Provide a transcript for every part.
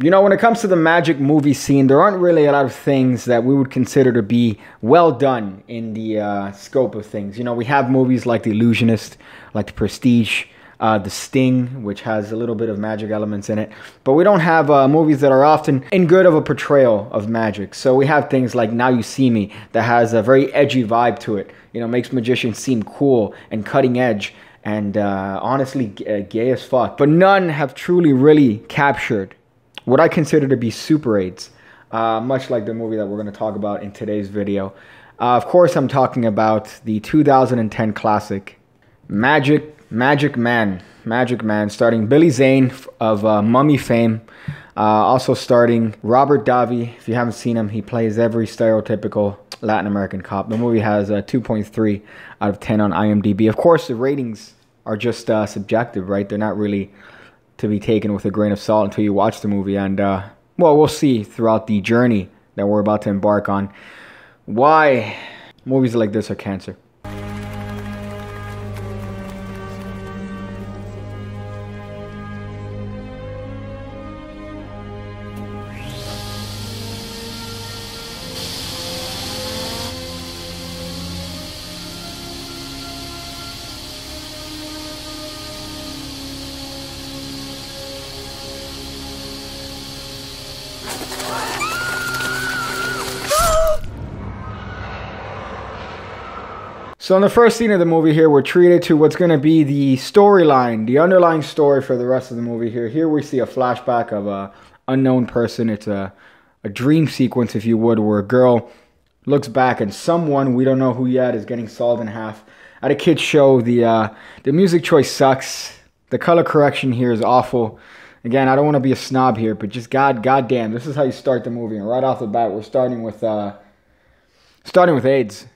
You know, when it comes to the magic movie scene, there aren't really a lot of things that we would consider to be well done in the scope of things. You know, we have movies like The Illusionist, like The Prestige, The Sting, which has a little bit of magic elements in it. But we don't have movies that are often in good of a portrayal of magic. So we have things like Now You See Me that has a very edgy vibe to it. You know, makes magicians seem cool and cutting edge and honestly gay as fuck. But none have truly really captured what I consider to be Super 8s, much like the movie that we're going to talk about in today's video. Of course, I'm talking about the 2010 classic, Magic Man, starring Billy Zane of Mummy fame. Also starring Robert Davi. If you haven't seen him, he plays every stereotypical Latin American cop. The movie has a 2.3 out of 10 on IMDb. Of course, the ratings are just subjective, right? They're not really to be taken with a grain of salt until you watch the movie. And, well, we'll see throughout the journey that we're about to embark on why movies like this are cancer. So in the first scene of the movie here, we're treated to what's going to be the storyline, the underlying story for the rest of the movie here. Here we see a flashback of a unknown person. It's a dream sequence, if you would, where a girl looks back and someone, we don't know who yet, is getting sawed in half. At a kid's show, the music choice sucks. The color correction here is awful. Again, I don't want to be a snob here, but just goddamn, this is how you start the movie. And right off the bat, we're starting with AIDS.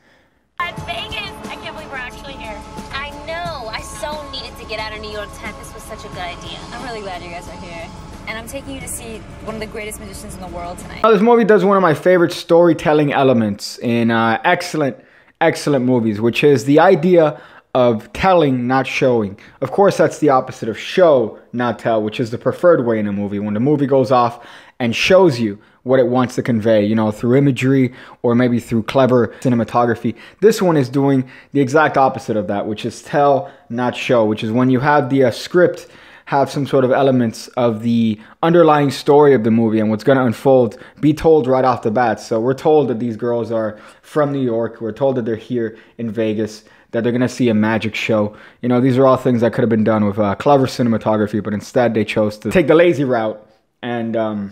Get out of New York 10. This was such a good idea. I'm really glad you guys are here. And I'm taking you to see one of the greatest magicians in the world tonight. Now, this movie does one of my favorite storytelling elements in excellent movies, which is the idea of telling, not showing. Of course, that's the opposite of show, not tell, which is the preferred way in a movie. When the movie goes off and shows you what it wants to convey, you know, through imagery or maybe through clever cinematography. This one is doing the exact opposite of that, which is tell, not show, which is when you have the script have some sort of elements of the underlying story of the movie and what's going to unfold be told right off the bat. So we're told that these girls are from New York. We're told that they're here in Vegas, that they're going to see a magic show. You know, these are all things that could have been done with clever cinematography, but instead they chose to take the lazy route and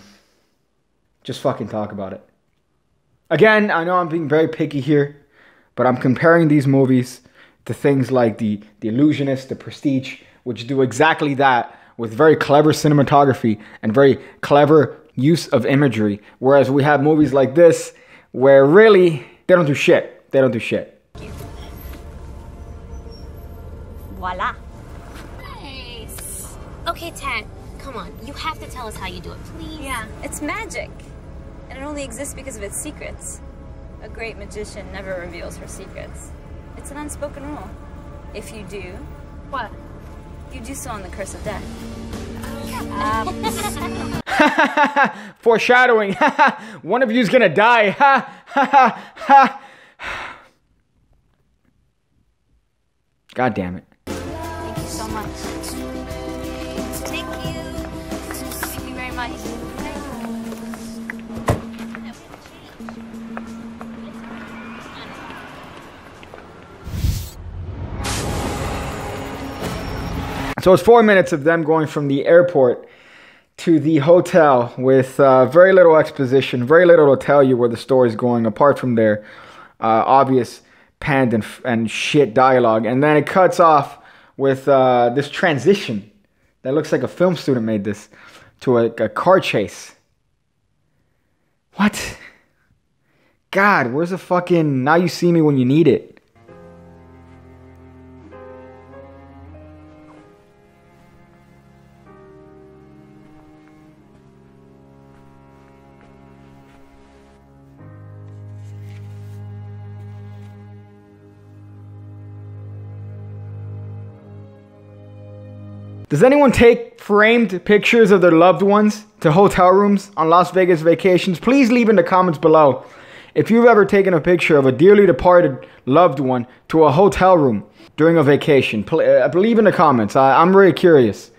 just fucking talk about it. Again, I know I'm being very picky here, but I'm comparing these movies to things like The Illusionist, The Prestige, which do exactly that with very clever cinematography and very clever use of imagery. Whereas we have movies like this where really they don't do shit. They don't do shit. Voila. Nice. Okay, Ted, come on. You have to tell us how you do it, please. Yeah, it's magic. And it only exists because of its secrets. A great magician never reveals her secrets. It's an unspoken rule. If you do... What? You do so on the curse of death. Foreshadowing. One of you's gonna die. God damn it. Thank you so much. Thank you. Thank you very much. So it's 4 minutes of them going from the airport to the hotel with very little exposition, very little to tell you where the story's going, apart from their obvious panned and shit dialogue. And then it cuts off with this transition that looks like a film student made this to a car chase. What? God, where's the fucking Now You See Me When You Need It? Does anyone take framed pictures of their loved ones to hotel rooms on Las Vegas vacations, please leave in the comments below if you've ever taken a picture of a dearly departed loved one to a hotel room during a vacation. Leave in the comments. I'm very curious.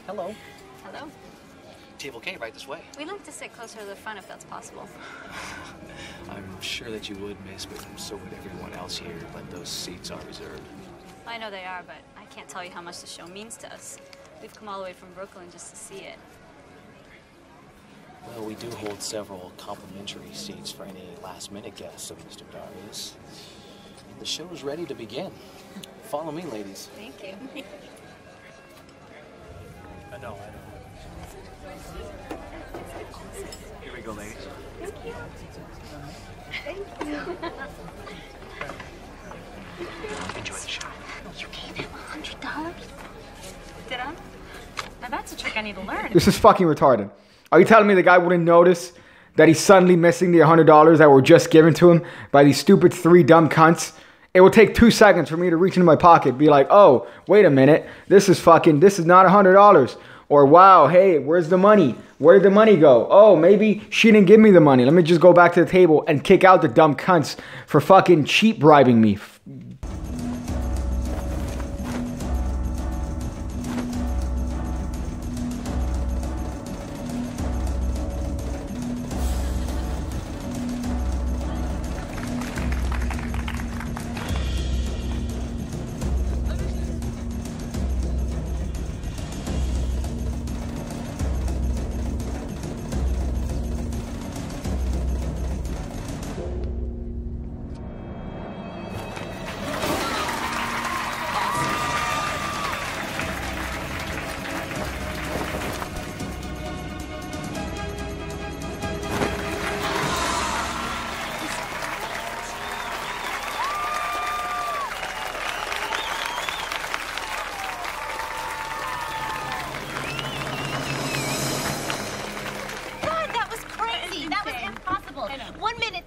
Hello. Hello. Table K, right this way. We'd like to sit closer to the front if that's possible. I'm sure that you would, miss, but so would everyone else here, but those seats are reserved. I know they are, but I can't tell you how much the show means to us. We've come all the way from Brooklyn just to see it. Well, we do hold several complimentary seats for any last-minute guests of Mr. Darius. The show is ready to begin. Follow me, ladies. Thank you. I know. Here we go, ladies. Thank you. Thank you. Enjoy the show. You gave him $100? Did I? Now that's a trick I need to learn. This is fucking retarded. Are you telling me the guy wouldn't notice that he's suddenly missing the $100 that were just given to him by these stupid 3 dumb cunts? It will take 2 seconds for me to reach into my pocket, be like, oh, wait a minute, this is not $100. Or, wow, hey, where's the money? Where did the money go? Oh, maybe she didn't give me the money. Let me just go back to the table and kick out the dumb cunts for fucking cheap bribing me.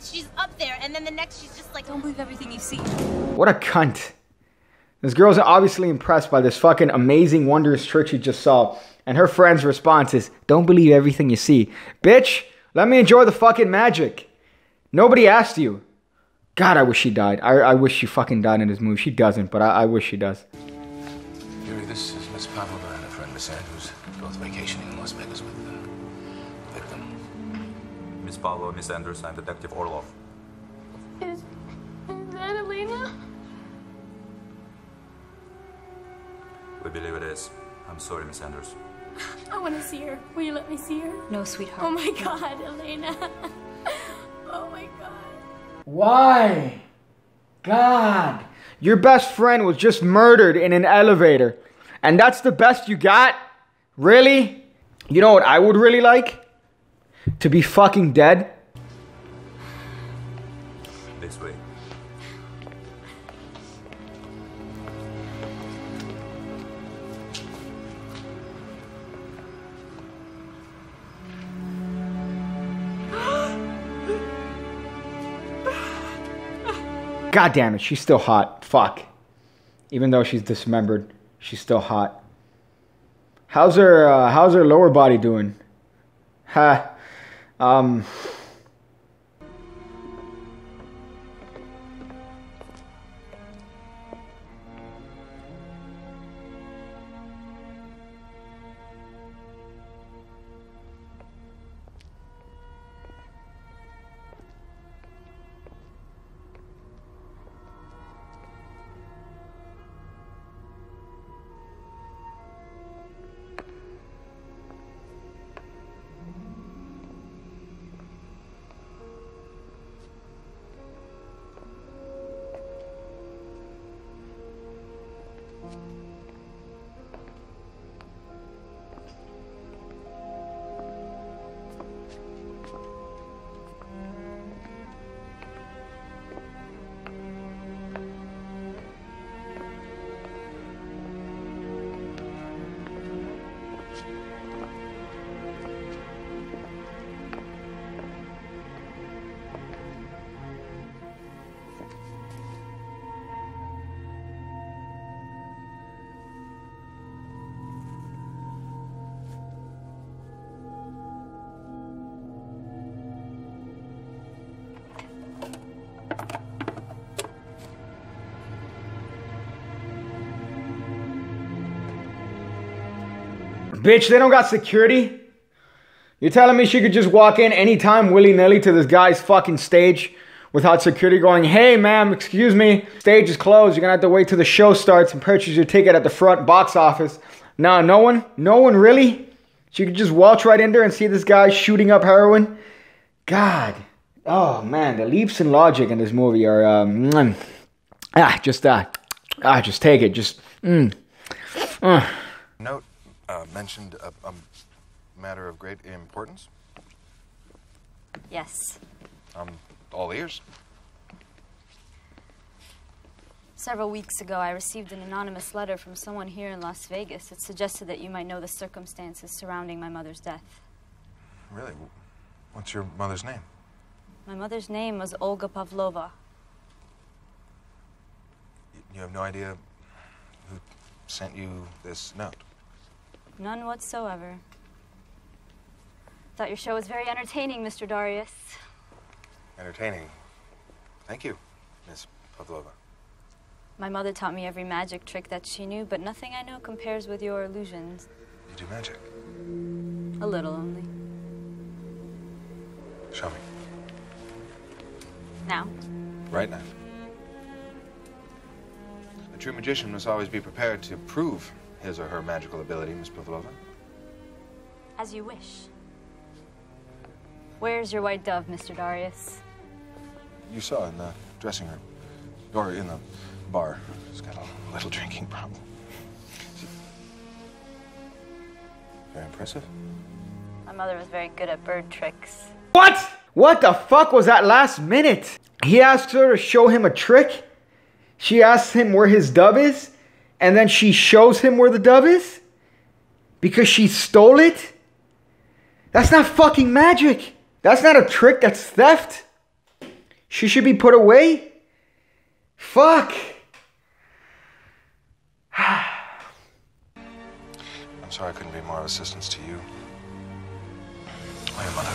She's up there, and then the next she's just like, don't believe everything you see. What a cunt. This girl's obviously impressed by this fucking amazing, wondrous trick she just saw. And her friend's response is, don't believe everything you see. Bitch, let me enjoy the fucking magic. Nobody asked you. God, I wish she died. I wish she fucking died in this movie. She doesn't, but I wish she does. Yuri, this is Miss Pavlova and her friend Miss Andrews, both vacationing in Las Vegas with the victim. Miss Pavlova, Miss Andrews, I'm Detective Orlov. is that Elena? We believe it is. I'm sorry, Miss Andrews. I want to see her. Will you let me see her? No, sweetheart. Oh my God, Elena. Oh my God. Why? God. Your best friend was just murdered in an elevator. And that's the best you got? Really? You know what I would really like? To be fucking dead. This way. God damn it, she's still hot. Fuck. Even though she's dismembered, she's still hot. How's her lower body doing? Ha. Bitch, they don't got security? You're telling me she could just walk in anytime willy-nilly to this guy's fucking stage without security going, hey, ma'am, excuse me, stage is closed. You're going to have to wait till the show starts and purchase your ticket at the front box office. Nah, no one? No one really? She could just waltz right in there and see this guy shooting up heroin? God. Oh, man, the leaps in logic in this movie are, just take it. Just, Note mentioned a matter of great importance. Yes. All ears. Several weeks ago, I received an anonymous letter from someone here in Las Vegas. It suggested that you might know the circumstances surrounding my mother's death. Really? What's your mother's name? My mother's name was Olga Pavlova. You have no idea who sent you this note? None whatsoever. Thought your show was very entertaining, Mr. Darius. Entertaining. Thank you, Miss Pavlova. My mother taught me every magic trick that she knew, but nothing I know compares with your illusions. You do magic? A little only. Show me. Now? Right now. A true magician must always be prepared to prove his or her magical ability, Miss Pavlova. As you wish. Where's your white dove, Mr. Darius? You saw in the dressing room. Or in the bar. He's got a little drinking problem. Very impressive. My mother was very good at bird tricks. What? What the fuck was that last minute? He asked her to show him a trick. She asks him where his dove is. And then she shows him where the dove is? Because she stole it? That's not fucking magic. That's not a trick, that's theft. She should be put away. Fuck. I'm sorry I couldn't be more of assistance to you. Or your mother.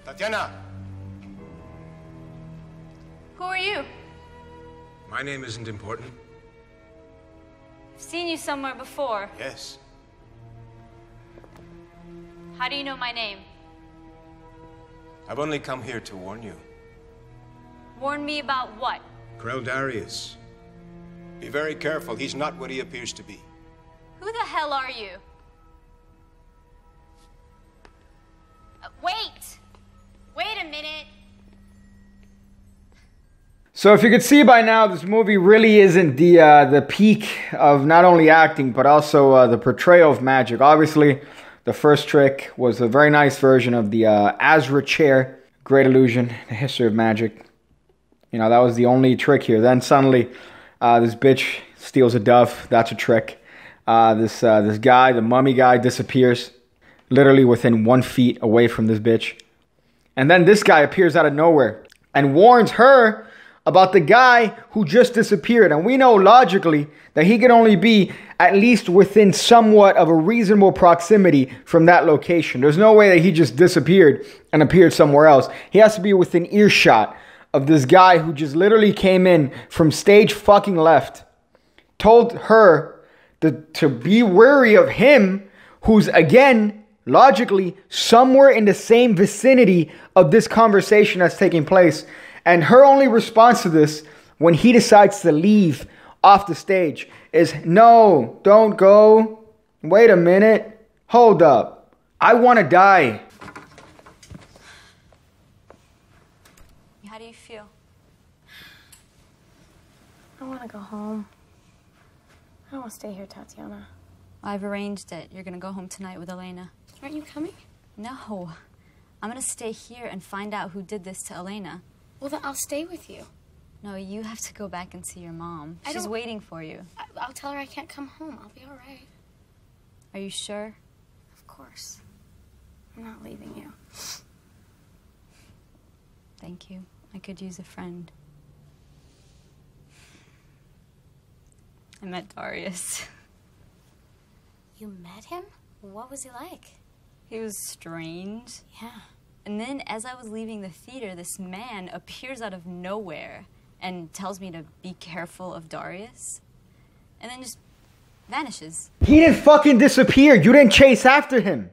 Tatiana! Who are you? My name isn't important. I've seen you somewhere before. Yes. How do you know my name? I've only come here to warn you. Warn me about what? Krell Darius. Be very careful. He's not what he appears to be. Who the hell are you? Wait! Wait a minute! So if you could see by now, this movie really isn't the peak of not only acting, but also the portrayal of magic. Obviously, the first trick was a very nice version of the Azra chair. Great illusion, the history of magic. You know, that was the only trick here. Then suddenly, this bitch steals a dove. That's a trick. This guy, the mummy guy, disappears. Literally within 1 feet away from this bitch. And then this guy appears out of nowhere and warns her about the guy who just disappeared. And we know logically that he can only be at least within somewhat of a reasonable proximity from that location. There's no way that he just disappeared and appeared somewhere else. He has to be within earshot of this guy who just literally came in from stage fucking left. Told her to be wary of him, who's again logically somewhere in the same vicinity of this conversation that's taking place. And her only response to this, when he decides to leave off the stage, is, no, don't go. Wait a minute. Hold up. I want to die. How do you feel? I want to go home. I don't want to stay here, Tatiana. I've arranged it. You're going to go home tonight with Elena. Aren't you coming? No. I'm going to stay here and find out who did this to Elena. Well, then I'll stay with you. No, you have to go back and see your mom. She's waiting for you. I'll tell her I can't come home. I'll be all right. Are you sure? Of course. I'm not leaving you. Thank you. I could use a friend. I met Darius. You met him? What was he like? He was strange. Yeah. And then as I was leaving the theater, this man appears out of nowhere and tells me to be careful of Darius. And then just vanishes. He didn't fucking disappear. You didn't chase after him.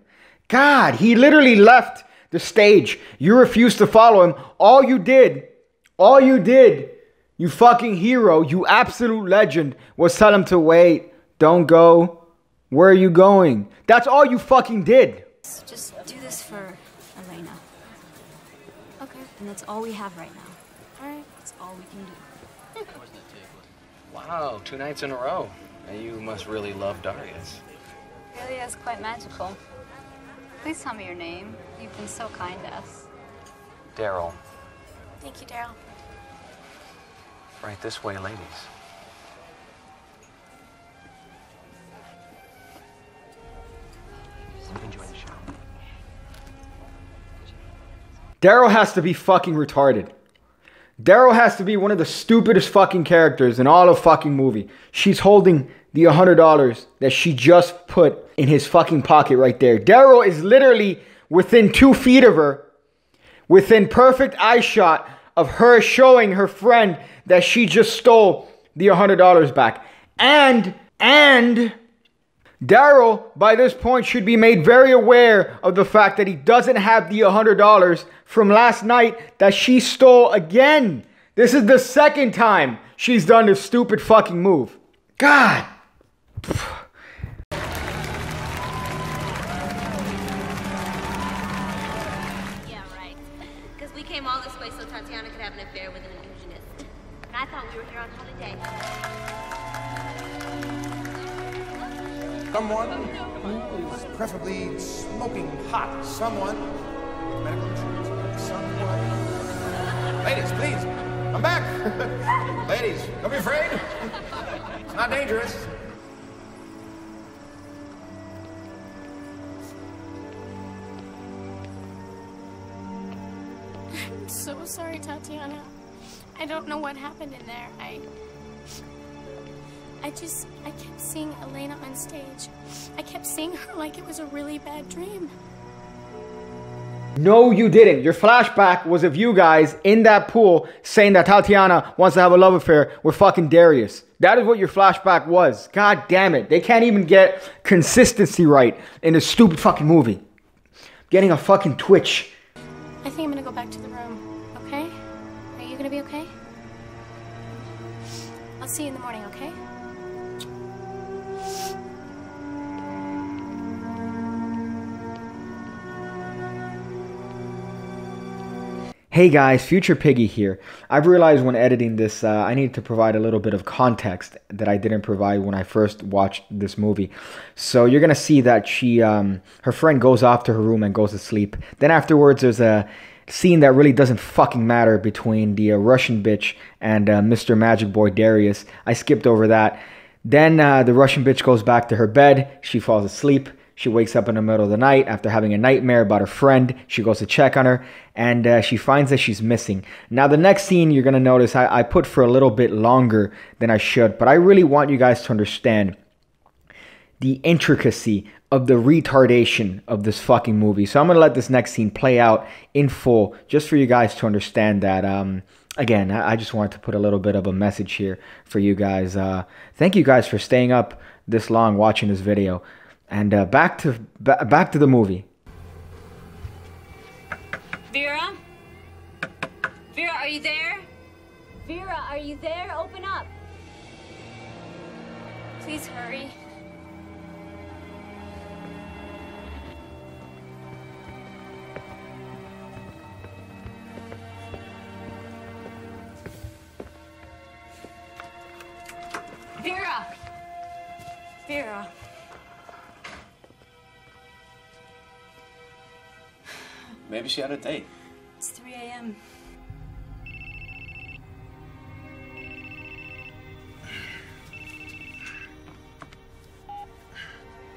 God, he literally left the stage. You refused to follow him. All you did, you fucking hero, you absolute legend, was tell him to wait, don't go. Where are you going? That's all you fucking did. Just do this for Elena. Okay. And that's all we have right now. All right. That's all we can do. Wow, 2 nights in a row. Now you must really love Darius. Really is quite magical. Please tell me your name. You've been so kind to us. Daryl. Thank you, Daryl. Right this way, ladies. Enjoy the show. Daryl has to be fucking retarded. Daryl has to be one of the stupidest fucking characters in all of fucking movie. She's holding the $100 that she just put in his fucking pocket right there. Daryl is literally within 2 feet of her, within perfect eye shot of her showing her friend that she just stole the $100 back. And Daryl, by this point, should be made very aware of the fact that he doesn't have the $100 from last night that she stole again. This is the second time she's done this stupid fucking move. God. Yeah, right. Because we came all this way so Tatiana could have an affair with an illusionist. And I thought we were here on holiday. Someone who is preferably smoking hot. Someone with medical insurance. Someone. Ladies, please, come back. Ladies, don't be afraid. It's not dangerous. I'm so sorry, Tatiana. I don't know what happened in there. I kept seeing Elena on stage. I kept seeing her like it was a really bad dream. No, you didn't. Your flashback was of you guys in that pool saying that Tatiana wants to have a love affair with fucking Darius. That is what your flashback was. God damn it. They can't even get consistency right in this stupid fucking movie. Getting a fucking twitch. I think I'm gonna go back to the room, okay? Are you gonna be okay? I'll see you in the morning, okay? Hey guys, Future Piggy here. I've realized when editing this, I need to provide a little bit of context that I didn't provide when I first watched this movie. So you're gonna see that she, her friend goes off to her room and goes to sleep. Then afterwards, there's a scene that really doesn't fucking matter between the Russian bitch and Mr. Magic Boy Darius. I skipped over that. Then the Russian bitch goes back to her bed. She falls asleep. She wakes up in the middle of the night after having a nightmare about her friend. She goes to check on her, and she finds that she's missing. Now, the next scene you're going to notice I put for a little bit longer than I should, but I really want you guys to understand the intricacy of the retardation of this fucking movie. So I'm going to let this next scene play out in full, just for you guys to understand that. Again, I just wanted to put a little bit of a message here for you guys. Thank you guys for staying up this long watching this video. And back to the movie. Vera? Vera, are you there? Vera, are you there? Open up. Please hurry. Vera! Vera. Maybe she had a date. It's 3 a.m.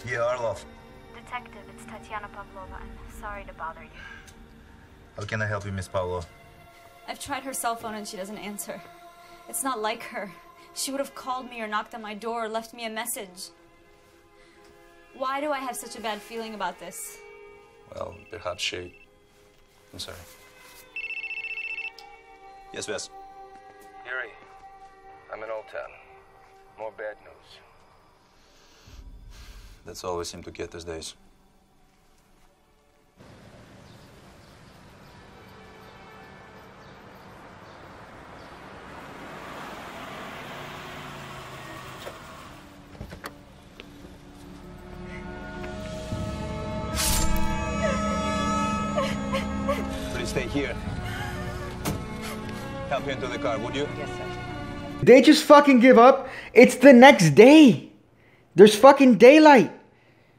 Yeah, Arlov. Detective, it's Tatiana Pavlova. I'm sorry to bother you. How can I help you, Miss Pavlova? I've tried her cell phone and she doesn't answer. It's not like her. She would have called me or knocked on my door or left me a message. Why do I have such a bad feeling about this? Well, perhaps she... I'm sorry. Yes, Wes. Yuri, I'm in Old Town. More bad news. That's all we seem to get these days. Please stay here. Help you into the car, would you? Yes, sir. They just fucking give up. It's the next day. There's fucking daylight.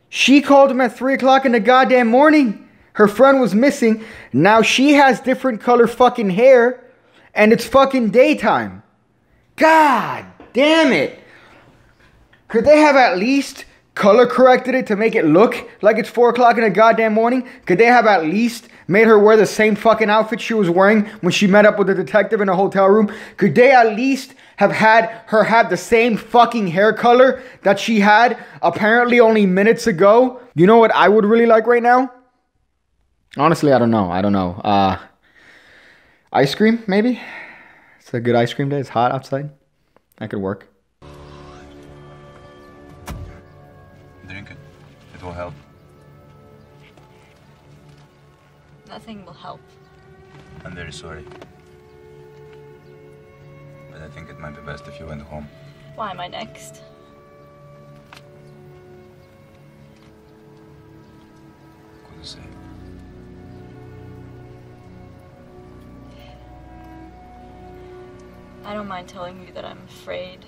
She called him at 3 o'clock in the goddamn morning. Her friend was missing. Now she has different color fucking hair. And it's fucking daytime. God damn it. Could they have at least color corrected it to make it look like it's 4 o'clock in the goddamn morning? Could they have at least made her wear the same fucking outfit she was wearing when she met up with the detective in a hotel room? Could they at least have had her have the same fucking hair color that she had apparently only minutes ago? You know what I would really like right now? Honestly, I don't know. Ice cream, maybe? It's a good ice cream day. It's hot outside. That could work. Drink it. It will help. Nothing will help. I'm very sorry. But I think it might be best if you went home. Why am I next? Couldn't say. I don't mind telling you that I'm afraid.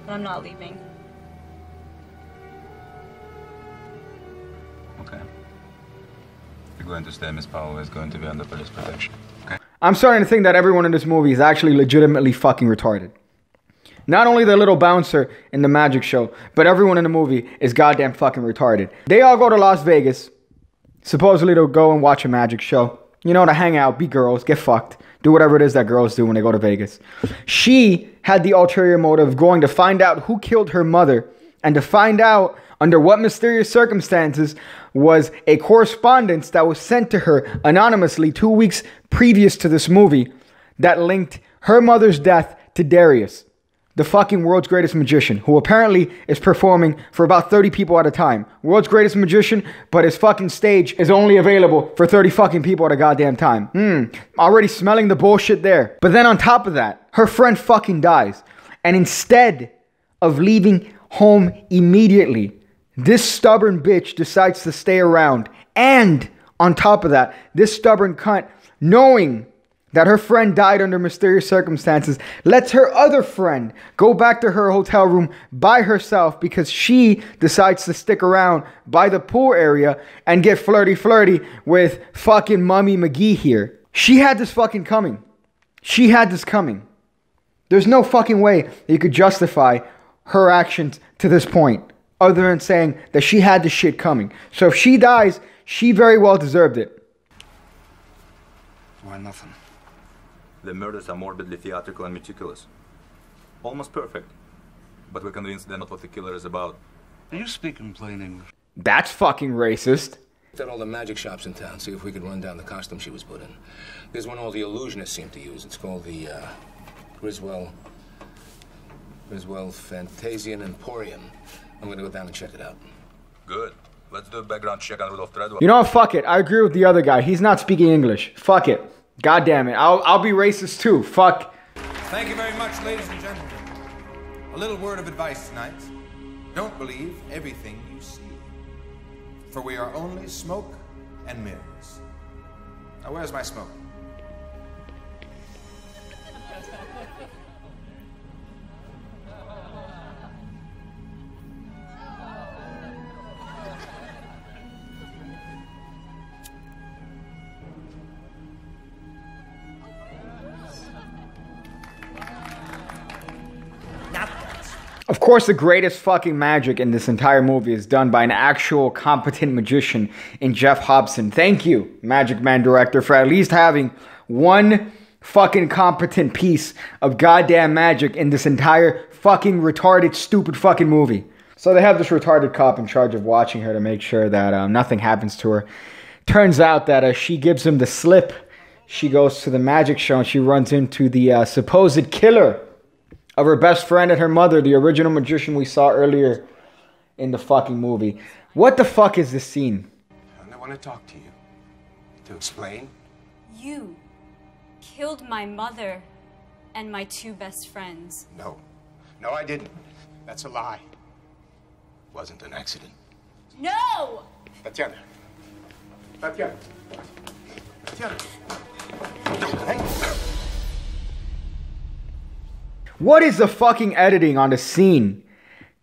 But I'm not leaving. Okay. You're going to stay, Miss Powell is going to be under police protection. Okay? I'm starting to think that everyone in this movie is actually legitimately fucking retarded. Not only the little bouncer in the magic show, but everyone in the movie is goddamn fucking retarded. They all go to Las Vegas, supposedly to go and watch a magic show. You know, to hang out, be girls, get fucked, do whatever it is that girls do when they go to Vegas. She had the ulterior motive of going to find out who killed her mother and to find out under what mysterious circumstances was a correspondence that was sent to her anonymously 2 weeks previous to this movie that linked her mother's death to Darius, the fucking world's greatest magician, who apparently is performing for about 30 people at a time. World's greatest magician, but his fucking stage is only available for 30 fucking people at a goddamn time. Already smelling the bullshit there. But then on top of that, her friend fucking dies. And instead of leaving home immediately, this stubborn bitch decides to stay around. And on top of that, this stubborn cunt, knowing that her friend died under mysterious circumstances, lets her other friend go back to her hotel room by herself because she decides to stick around by the pool area and get flirty with fucking Mummy McGee here. She had this fucking coming. She had this coming. There's no fucking way that you could justify her actions to this point other than saying that she had this shit coming. So if she dies, she very well deserved it. Why nothing? The murders are morbidly theatrical and meticulous. Almost perfect. But we're convinced they're not what the killer is about. Are you speaking plain English? That's fucking racist. At all the magic shops in town, see if we could run down the costume she was put in. There's one all the illusionists seem to use. It's called the Griswold Fantasian Emporium. I'm gonna go down and check it out. Good. Let's do a background check on Rudolph Treadwell. You know what? Fuck it. I agree with the other guy. He's not speaking English. Fuck it. God damn it. I'll be racist too. Fuck. Thank you very much, ladies and gentlemen. A little word of advice tonight. Don't believe everything you see. For we are only smoke and mirrors. Now, where's my smoke? Of course, the greatest fucking magic in this entire movie is done by an actual competent magician in Jeff Hobson. Thank you, Magic Man director, for at least having one fucking competent piece of goddamn magic in this entire fucking retarded, stupid fucking movie. So they have this retarded cop in charge of watching her to make sure that nothing happens to her. Turns out that she gives him the slip. She goes to the magic show and she runs into the supposed killer of her best friend and her mother, the original magician we saw earlier in the fucking movie. What the fuck is this scene? I want to talk to you. To explain. You killed my mother and my 2 best friends. No. No, I didn't. That's a lie. Wasn't an accident. No! Tatiana. Tatiana. Tatiana. What is the fucking editing on the scene?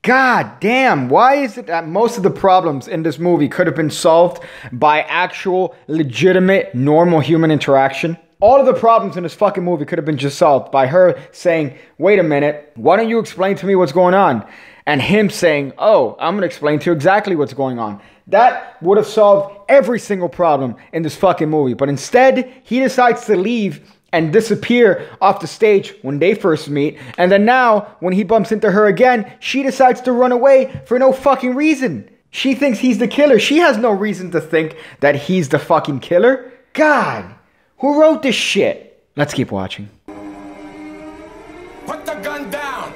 God damn, why is it that most of the problems in this movie could have been solved by actual, legitimate, normal human interaction? All of the problems in this fucking movie could have been just solved by her saying, wait a minute, why don't you explain to me what's going on? And him saying, oh, I'm going to explain to you exactly what's going on. That would have solved every single problem in this fucking movie. But instead, he decides to leave and disappear off the stage when they first meet. And then now, when he bumps into her again, she decides to run away for no fucking reason. She thinks he's the killer. She has no reason to think that he's the fucking killer. God, who wrote this shit? Let's keep watching. Put the gun down!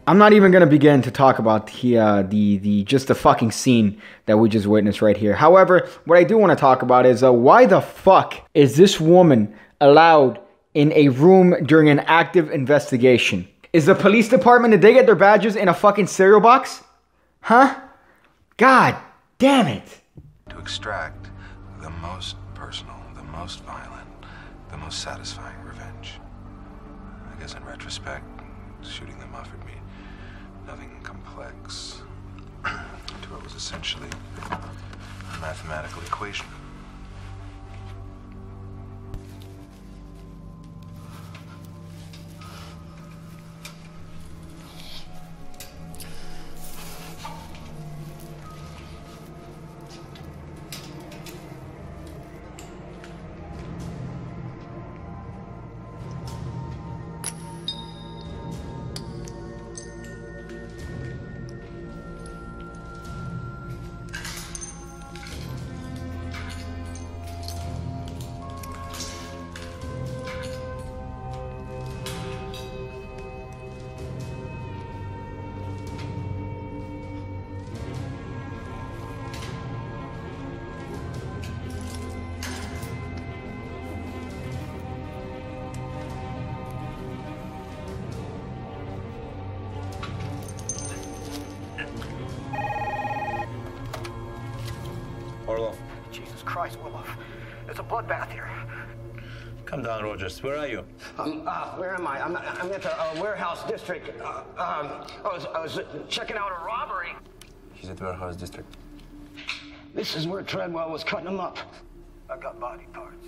I'm not even going to begin to talk about the fucking scene that we just witnessed right here. However, what I do want to talk about is why the fuck is this woman allowed in a room during an active investigation? Is the police department, did they get their badges in a fucking cereal box? Huh? God damn it. To extract the most personal, the most violent, the most satisfying revenge. I guess in retrospect, shooting them offered me nothing complex. To it was essentially a mathematical equation. Jesus Christ, Willow. There's a bloodbath here. Come down, Rogers. Where are you? Where am I? I'm at the warehouse district. I was checking out a robbery. He's at the warehouse district. This is where Treadwell was cutting them up. I got body parts.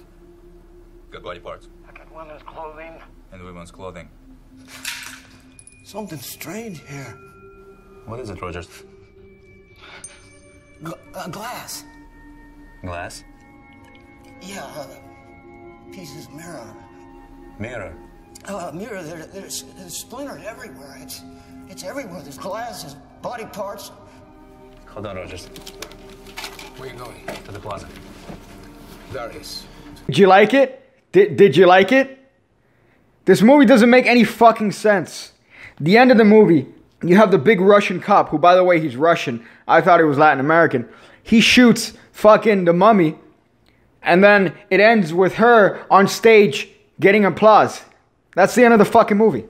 Got body parts. I got women's clothing. And women's clothing. Something strange here. What is it, Rogers? Glass. Glass? Yeah, pieces of mirror. Mirror? Mirror, there's splintered everywhere. It's everywhere. There's glass, there's body parts. Hold on, Rogers. Where are you going? To the plaza. Darius. Did you like it? Did you like it? This movie doesn't make any fucking sense. The end of the movie, you have the big Russian cop, who, by the way, he's Russian. I thought he was Latin American. He shoots fucking the mummy, and then it ends with her on stage getting applause. That's the end of the fucking movie.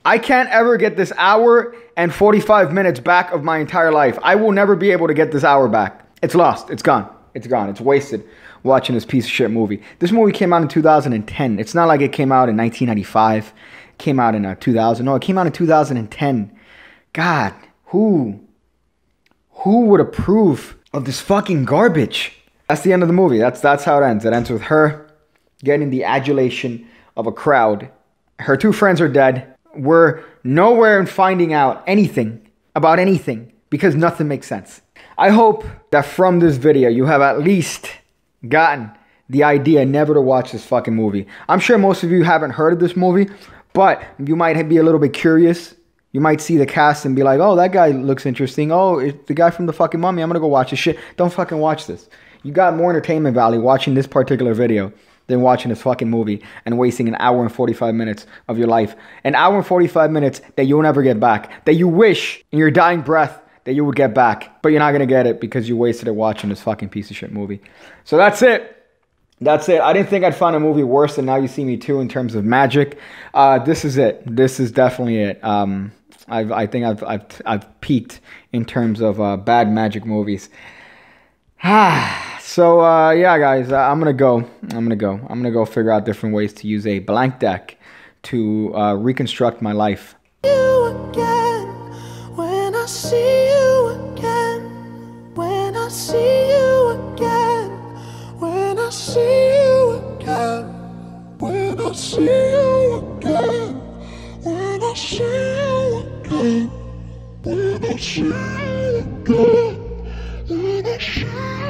I can't ever get this hour and 45 minutes back of my entire life. I will never be able to get this hour back. It's lost. It's gone. It's gone. It's wasted watching this piece of shit movie. This movie came out in 2010. It's not like it came out in 1995. It came out in 2000. No, it came out in 2010. God, who would approve of this fucking garbage? That's the end of the movie. That's how it ends. It ends with her getting the adulation of a crowd. Her two friends are dead. We're nowhere in finding out anything about anything because nothing makes sense. I hope that from this video you have at least gotten the idea never to watch this fucking movie. I'm sure most of you haven't heard of this movie, but you might be a little bit curious. You might see the cast and be like, oh, that guy looks interesting. Oh, it's the guy from the fucking Mummy. I'm gonna go watch this shit. Don't fucking watch this. You got more entertainment value watching this particular video than watching this fucking movie and wasting an hour and 45 minutes of your life. An hour and 45 minutes that you'll never get back. That you wish in your dying breath that you would get back. But you're not going to get it because you wasted it watching this fucking piece of shit movie. So that's it. That's it. I didn't think I'd find a movie worse than Now You See Me Too in terms of magic. This is it. This is definitely it. I think I've peaked in terms of bad magic movies. So yeah, guys, I'm gonna go figure out different ways to use a blank deck to reconstruct my life. You again, when I see you again, when I see you again, when I see you again, when I see you again, when I see you again, when I see you again, when I see